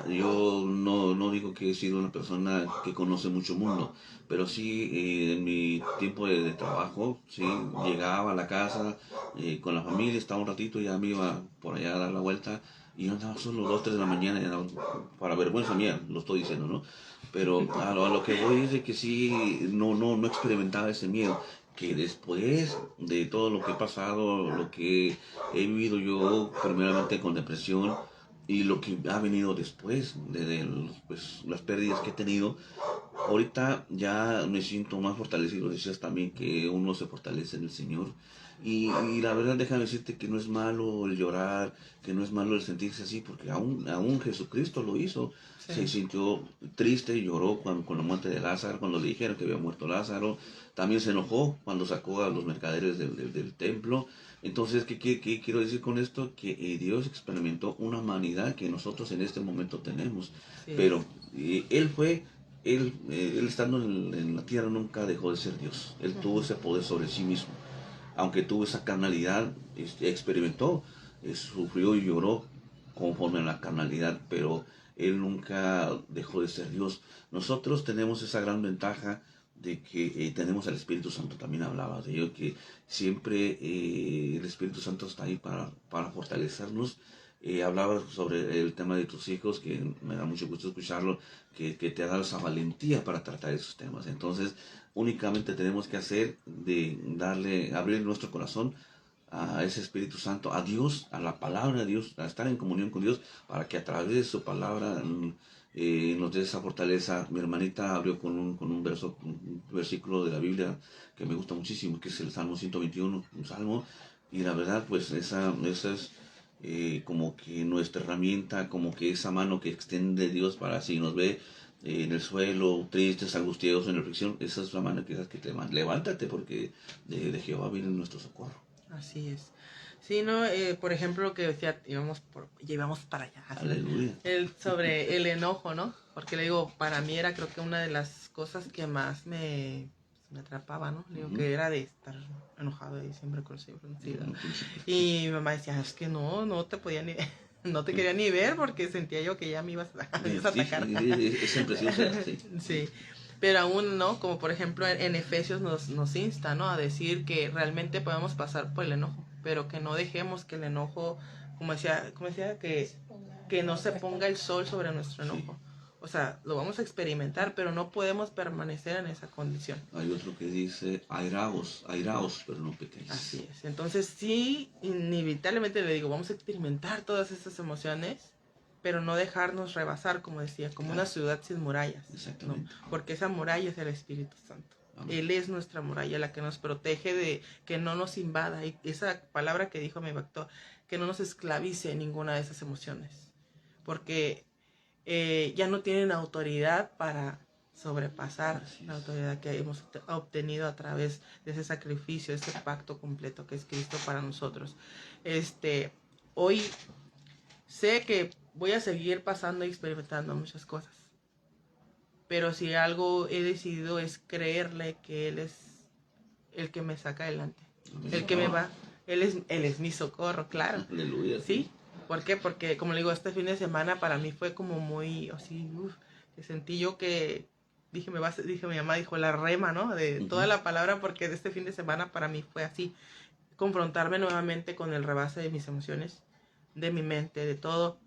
Yo no digo que he sido una persona que conoce mucho mundo, pero sí en mi tiempo de trabajo, sí, llegaba a la casa con la familia, estaba un ratito y ya me iba por allá a dar la vuelta y yo andaba solo 2, 3 de la mañana, para vergüenza mía, lo estoy diciendo, ¿no? Pero a lo que voy es de que sí, no experimentaba ese miedo, que después de todo lo que he pasado, lo que he vivido yo, primeramente con depresión, y lo que ha venido después de pues, las pérdidas que he tenido, ahorita ya me siento más fortalecido. Decías también que uno se fortalece en el Señor. Y la verdad, déjame decirte que no es malo el llorar, que no es malo el sentirse así, porque aún Jesucristo lo hizo. Sí. Se sintió triste y lloró con la muerte de Lázaro, cuando le dijeron que había muerto Lázaro. También se enojó cuando sacó a los mercaderes del templo. Entonces, ¿qué quiero decir con esto? Que Dios experimentó una humanidad que nosotros en este momento tenemos. Sí. Pero él estando en la tierra nunca dejó de ser Dios. Él tuvo ese poder sobre sí mismo. Aunque tuvo esa carnalidad, experimentó, sufrió y lloró conforme a la carnalidad, pero él nunca dejó de ser Dios. Nosotros tenemos esa gran ventaja de que tenemos al Espíritu Santo. También hablaba de ello, que siempre el Espíritu Santo está ahí para fortalecernos. Hablaba sobre el tema de tus hijos, que me da mucho gusto escucharlo, que te ha dado esa valentía para tratar esos temas. Entonces, únicamente tenemos que hacer de abrir nuestro corazón a ese Espíritu Santo, a Dios, a la palabra de Dios, a estar en comunión con Dios, para que a través de su palabra nos dé esa fortaleza. Mi hermanita abrió con un versículo de la Biblia que me gusta muchísimo, que es el Salmo 121, un salmo, y la verdad, pues esa es como que nuestra herramienta, como que esa mano que extiende Dios para si nos ve en el suelo, tristes, angustiados, en reflexión, esa es la mano que te levántate, porque de Jehová viene nuestro socorro. Así es. Sí, no, por ejemplo, lo que decía, llevamos para allá. Aleluya. Sobre el enojo, ¿no? Porque le digo, para mí era creo que una de las cosas que más me atrapaba, ¿no? Le digo, que era de estar enojado y siempre con el Señor. Y mi mamá decía, es que no te podía ni no te quería ni ver porque sentía yo que ya me ibas a atacar. Es precioso, sí. Sí. Pero aún, ¿no? Como por ejemplo en Efesios nos insta, ¿no? A decir que realmente podemos pasar por el enojo, pero que no dejemos que el enojo, como decía que no se ponga el sol sobre nuestro enojo. Sí. O sea, lo vamos a experimentar, pero no podemos permanecer en esa condición. Hay otro que dice, airaos, pero no pequéis. Así es. Entonces sí, inevitablemente le digo, vamos a experimentar todas esas emociones, pero no dejarnos rebasar, como decía, como una ciudad sin murallas. Exactamente. ¿No? Porque esa muralla es el Espíritu Santo. Amén. Él es nuestra muralla, la que nos protege de que no nos invada. Y esa palabra que dijo me impactó, que no nos esclavice ninguna de esas emociones. Porque ya no tienen autoridad para sobrepasar la autoridad que hemos obtenido a través de ese sacrificio, ese pacto completo que es Cristo para nosotros. Hoy sé que voy a seguir pasando y experimentando muchas cosas, pero si algo he decidido es creerle que Él es el que me saca adelante, el que me va, Él es mi socorro, claro. Aleluya. ¿Sí? ¿Por qué? Porque, como le digo, este fin de semana para mí fue como muy así, que sentí yo que dije, mi mamá dijo la rema, ¿no? De toda la palabra, porque de este fin de semana para mí fue así, confrontarme nuevamente con el rebase de mis emociones, de mi mente, de todo,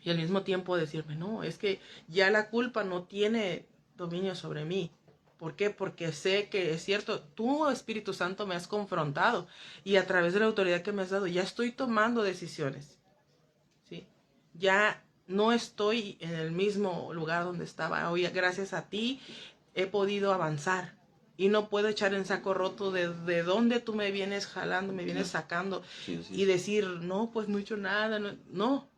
y al mismo tiempo decirme, no, es que ya la culpa no tiene dominio sobre mí. ¿Por qué? Porque sé que es cierto, tú, Espíritu Santo, me has confrontado y a través de la autoridad que me has dado, ya estoy tomando decisiones. ¿Sí? Ya no estoy en el mismo lugar donde estaba. Hoy, gracias a ti, he podido avanzar. Y no puedo echar en saco roto de dónde tú me vienes jalando, me vienes sacando. Sí. Y decir, no, pues no he hecho nada. No.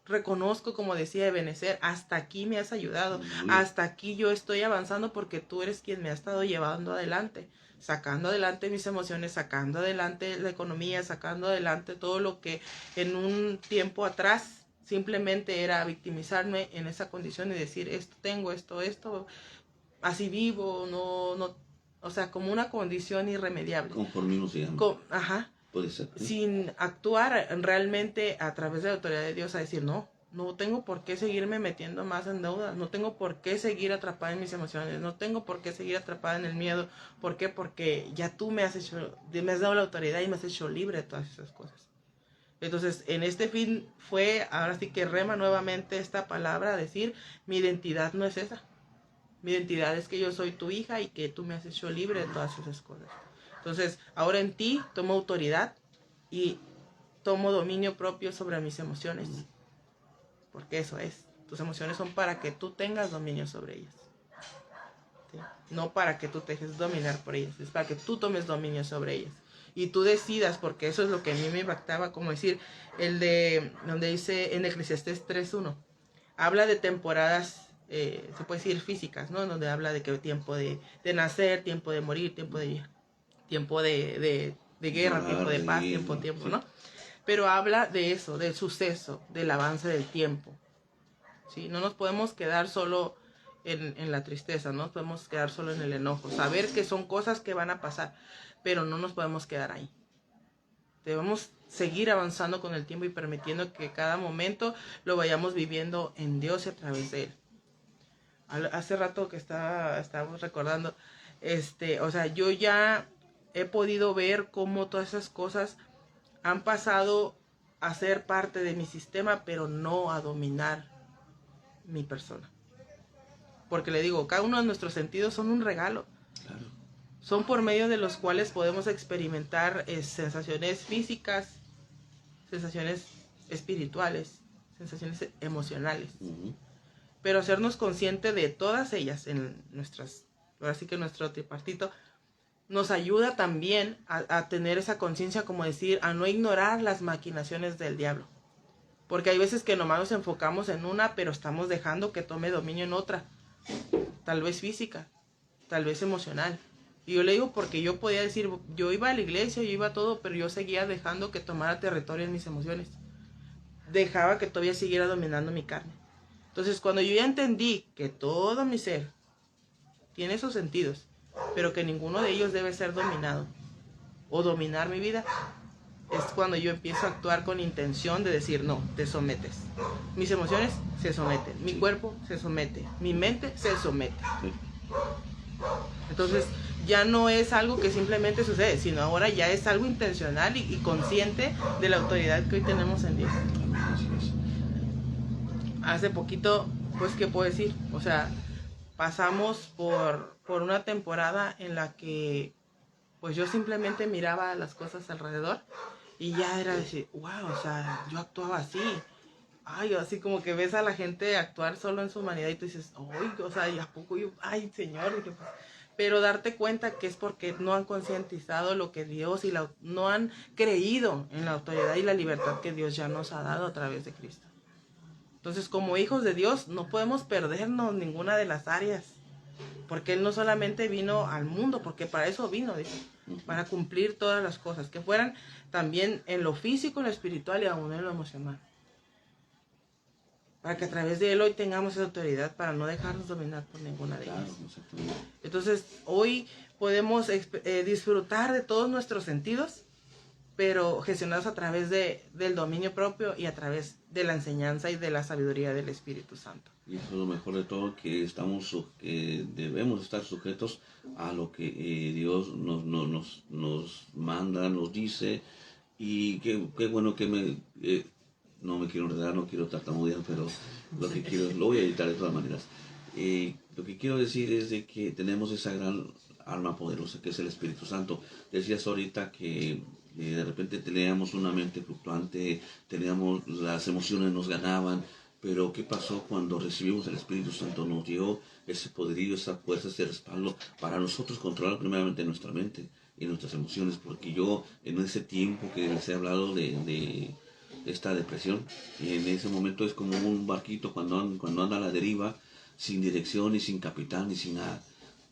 Reconozco, como decía Ebenezer, hasta aquí me has ayudado. Hasta aquí yo estoy avanzando porque tú eres quien me ha estado llevando adelante. Sacando adelante mis emociones, sacando adelante la economía, sacando adelante todo lo que en un tiempo atrás simplemente era victimizarme en esa condición y decir, esto tengo, esto, así vivo, no, o sea, como una condición irremediable. Conformismo se llama. Ajá. Puede ser. Sin actuar realmente a través de la autoridad de Dios a decir, no tengo por qué seguirme metiendo más en deudas, no tengo por qué seguir atrapada en mis emociones, no tengo por qué seguir atrapada en el miedo. ¿Por qué? Porque ya tú me has dado la autoridad y me has hecho libre de todas esas cosas. Entonces, en este fin fue, ahora sí que rema nuevamente esta palabra, decir, mi identidad no es esa. Mi identidad es que yo soy tu hija y que tú me has hecho libre de todas esas cosas. Entonces, ahora en ti tomo autoridad y tomo dominio propio sobre mis emociones. Porque eso es. Tus emociones son para que tú tengas dominio sobre ellas. ¿Sí? No para que tú te dejes dominar por ellas. Es para que tú tomes dominio sobre ellas. Y tú decidas, porque eso es lo que a mí me impactaba, como decir, donde dice en Eclesiastés 3:1. Habla de temporadas, se puede decir físicas, ¿no? Donde habla de que tiempo de nacer, tiempo de morir, tiempo de guerra, tiempo de paz, tiempo, ¿no? Pero habla de eso, del suceso, del avance del tiempo. ¿Sí? No nos podemos quedar solo en la tristeza, no nos podemos quedar solo en el enojo. Saber que son cosas que van a pasar, pero no nos podemos quedar ahí. Debemos seguir avanzando con el tiempo y permitiendo que cada momento lo vayamos viviendo en Dios y a través de Él. Hace rato que estábamos recordando, o sea, yo ya he podido ver cómo todas esas cosas han pasado a ser parte de mi sistema, pero no a dominar mi persona. Porque le digo, cada uno de nuestros sentidos son un regalo. Claro. Son por medio de los cuales podemos experimentar sensaciones físicas, sensaciones espirituales, sensaciones emocionales. pero hacernos consciente de todas ellas en nuestras, ahora sí que nuestro tripartito, nos ayuda también a tener esa conciencia, como decir, a no ignorar las maquinaciones del diablo. Porque hay veces que nomás nos enfocamos en una, pero estamos dejando que tome dominio en otra. Tal vez física, tal vez emocional. Y yo le digo porque yo podía decir, yo iba a la iglesia, yo iba a todo, pero yo seguía dejando que tomara territorio en mis emociones. Dejaba que todavía siguiera dominando mi carne. Entonces, cuando yo ya entendí que todo mi ser tiene esos sentidos, pero que ninguno de ellos debe ser dominado o dominar mi vida, es cuando yo empiezo a actuar con intención de decir, no, te sometes. Mis emociones se someten, mi cuerpo se somete, mi mente se somete. Entonces, ya no es algo que simplemente sucede, sino ahora ya es algo intencional y consciente de la autoridad que hoy tenemos en Dios. Hace poquito, pues, ¿qué puedo decir? O sea, pasamos por una temporada en la que pues yo simplemente miraba las cosas alrededor y ya era decir, wow, o sea, yo actuaba así. Ay, así como que ves a la gente actuar solo en su humanidad y tú dices, ay, o sea, ¿y a poco yo? Ay, Señor. Y que, pues, pero darte cuenta que es porque no han concientizado lo que Dios no han creído en la autoridad y la libertad que Dios ya nos ha dado a través de Cristo. Entonces, como hijos de Dios, no podemos perdernos ninguna de las áreas. Porque Él no solamente vino al mundo, porque para eso vino, dice, para cumplir todas las cosas, que fueran también en lo físico, en lo espiritual y aún en lo emocional. Para que a través de Él hoy tengamos esa autoridad para no dejarnos dominar por ninguna de ellas. Entonces, hoy podemos disfrutar de todos nuestros sentidos, pero gestionados a través del dominio propio y a través de la enseñanza y de la sabiduría del Espíritu Santo. Y eso es lo mejor de todo, que debemos estar sujetos a lo que Dios nos manda, nos dice. Y qué bueno que no me quiero enredar, no quiero tartamudear, pero lo voy a editar de todas maneras. Lo que quiero decir es de que tenemos esa gran arma poderosa que es el Espíritu Santo. Decías ahorita que de repente teníamos una mente fluctuante, las emociones nos ganaban, pero ¿qué pasó cuando recibimos el Espíritu Santo? Nos dio ese poderío, esa fuerza, ese respaldo para nosotros controlar primeramente nuestra mente y nuestras emociones, porque yo en ese tiempo que les he hablado de esta depresión, en ese momento es como un barquito cuando anda a la deriva, sin dirección, ni sin capitán, ni sin nada.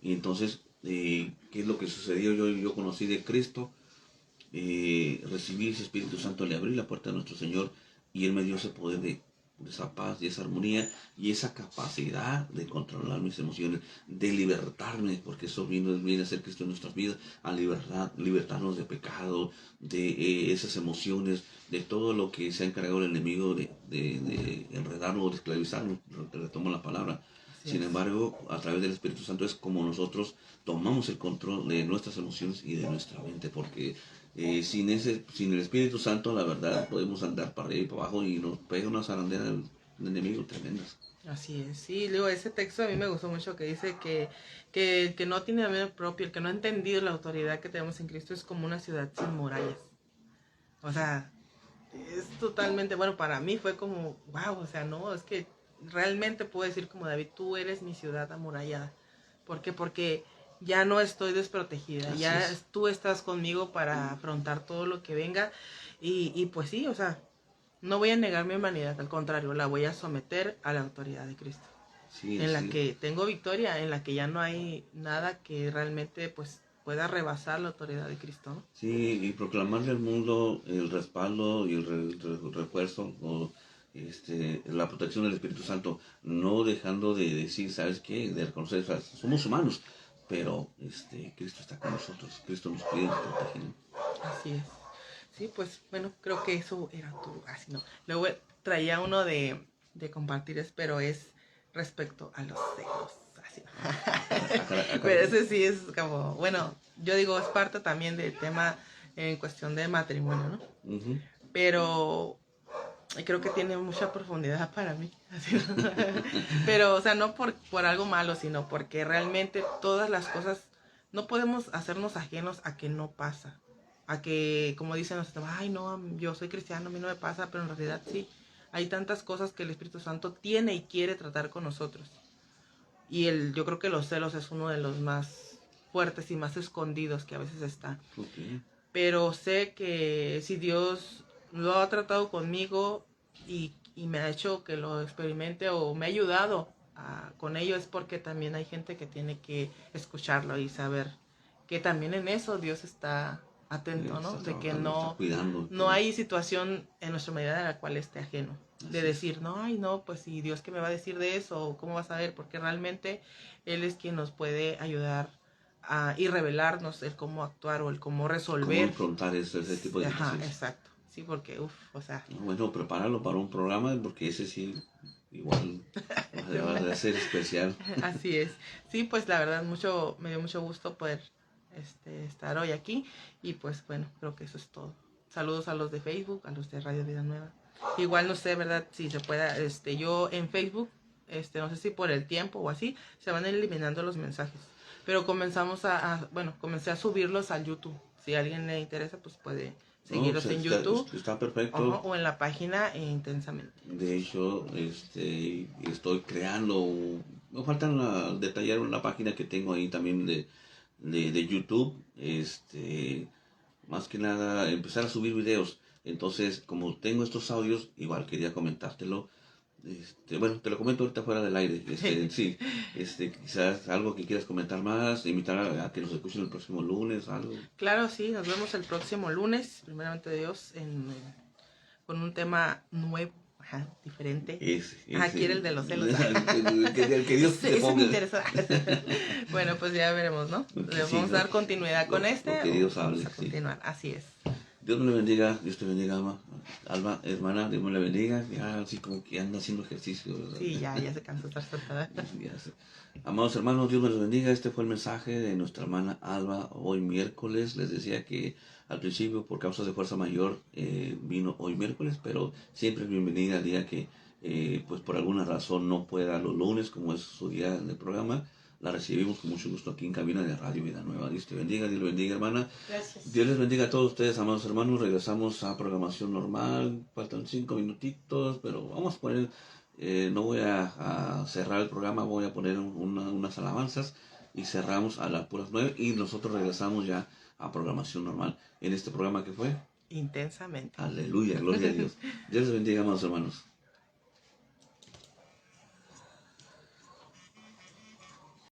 Y entonces, ¿qué es lo que sucedió? Yo conocí de Cristo, recibí ese Espíritu Santo, le abrí la puerta a nuestro Señor y Él me dio ese poder de esa paz y esa armonía y esa capacidad de controlar mis emociones, de libertarme, porque eso viene a ser Cristo en nuestras vidas, a libertarnos de pecado, de esas emociones, de todo lo que se ha encargado el enemigo de enredarnos, de esclavizarnos, retomo la palabra. Sin embargo, a través del Espíritu Santo es como nosotros tomamos el control de nuestras emociones y de nuestra mente, porque sin el Espíritu Santo, la verdad, podemos andar para arriba y para abajo y nos pega una zarandera del enemigo tremendas. Así es, sí, luego ese texto a mí me gustó mucho que dice que el que no tiene dominio propio, el que no ha entendido la autoridad que tenemos en Cristo es como una ciudad sin murallas. O sea, es totalmente, bueno, para mí fue como, wow, o sea, no, es que realmente puedo decir como David, tú eres mi ciudad amurallada. ¿Por qué? Porque ya no estoy desprotegida, Así ya es. tú estás conmigo para afrontar todo lo que venga y pues sí, o sea, no voy a negar mi humanidad, al contrario, la voy a someter a la autoridad de Cristo. Sí, En la sí. que tengo victoria, en la que ya no hay nada que realmente pues pueda rebasar la autoridad de Cristo, ¿no? Sí, y proclamarle al mundo el respaldo y el refuerzo o la protección del Espíritu Santo, no dejando de decir, ¿sabes qué? De reconocer, somos humanos, pero Cristo está con nosotros, Cristo nos cuida y nos protege, ¿no? Así es. Sí, pues bueno, creo que eso era todo. Así no. Luego traía uno de compartir, pero es respecto a los celos. Así no. Pero ese sí es como, bueno, yo digo, es parte también del tema en cuestión de matrimonio, ¿no? Uh-huh. Pero creo que tiene mucha profundidad para mí. Así, ¿no? Pero, o sea, no por algo malo, sino porque realmente todas las cosas no podemos hacernos ajenos a que no pasa. A que, como dicen nosotros, ay, no, yo soy cristiano, a mí no me pasa, pero en realidad sí. Hay tantas cosas que el Espíritu Santo tiene y quiere tratar con nosotros. Y yo creo que los celos es uno de los más fuertes y más escondidos que a veces está. Okay. Pero sé que si Dios lo ha tratado conmigo y me ha hecho que lo experimente o me ha ayudado con ello, es porque también hay gente que tiene que escucharlo y saber que también en eso Dios está atento, ¿no? De que no hay situación en nuestra medida de la cual esté ajeno. De decir, no, ay, no, pues si Dios qué me va a decir de eso, o cómo va a saber, porque realmente Él es quien nos puede ayudar y revelarnos el cómo actuar o el cómo resolver. Cómo afrontar ese tipo de situaciones. Ajá, exacto. Sí, porque, o sea. Bueno, prepáralo para un programa, porque ese sí, igual, va a ser especial. Así es. Sí, pues la verdad, me dio mucho gusto poder estar hoy aquí. Y pues bueno, creo que eso es todo. Saludos a los de Facebook, a los de Radio Vida Nueva. Igual no sé, ¿verdad? Si se pueda, yo en Facebook, no sé si por el tiempo o así, se van eliminando los mensajes. Pero comencé a subirlos al YouTube. Si a alguien le interesa, pues puede seguirlos en YouTube. Está perfecto. O en la página Intensamente. De hecho, estoy creando, me faltan detallar una página que tengo ahí también de YouTube. Más que nada, empezar a subir videos. Entonces, como tengo estos audios, igual quería comentártelo. Bueno, te lo comento ahorita fuera del aire. Sí, quizás algo que quieras comentar más, invitar a que nos escuchen el próximo lunes, algo. Claro, sí, nos vemos el próximo lunes, primeramente Dios, con un tema nuevo, diferente. Quiere el de los celos. que Dios te ponga. Me interesa. Bueno, pues ya veremos, ¿no? Vamos a dar continuidad con que Dios hable. Vamos a continuar, así es. Dios me le bendiga, Dios te bendiga, Alma, hermana, Dios me la bendiga. Ya así como que anda haciendo ejercicio, ¿verdad? Sí, ya se cansó de estar sentada. Amados hermanos, Dios me los bendiga. Este fue el mensaje de nuestra hermana Alba hoy miércoles. Les decía que al principio por causas de fuerza mayor vino hoy miércoles, pero siempre es bienvenida al día que pues por alguna razón no pueda los lunes, como es su día en el programa. La recibimos con mucho gusto aquí en cabina de Radio Vida Nueva. Dios te bendiga, Dios le bendiga, hermana. Gracias. Dios les bendiga a todos ustedes, amados hermanos. Regresamos a programación normal. Faltan 5 minutitos, pero vamos a poner, no voy a cerrar el programa, voy a poner unas alabanzas y cerramos a las puras 9 y nosotros regresamos ya a programación normal. En este programa que fue Intensamente. Aleluya, gloria a Dios. Dios les bendiga, amados hermanos.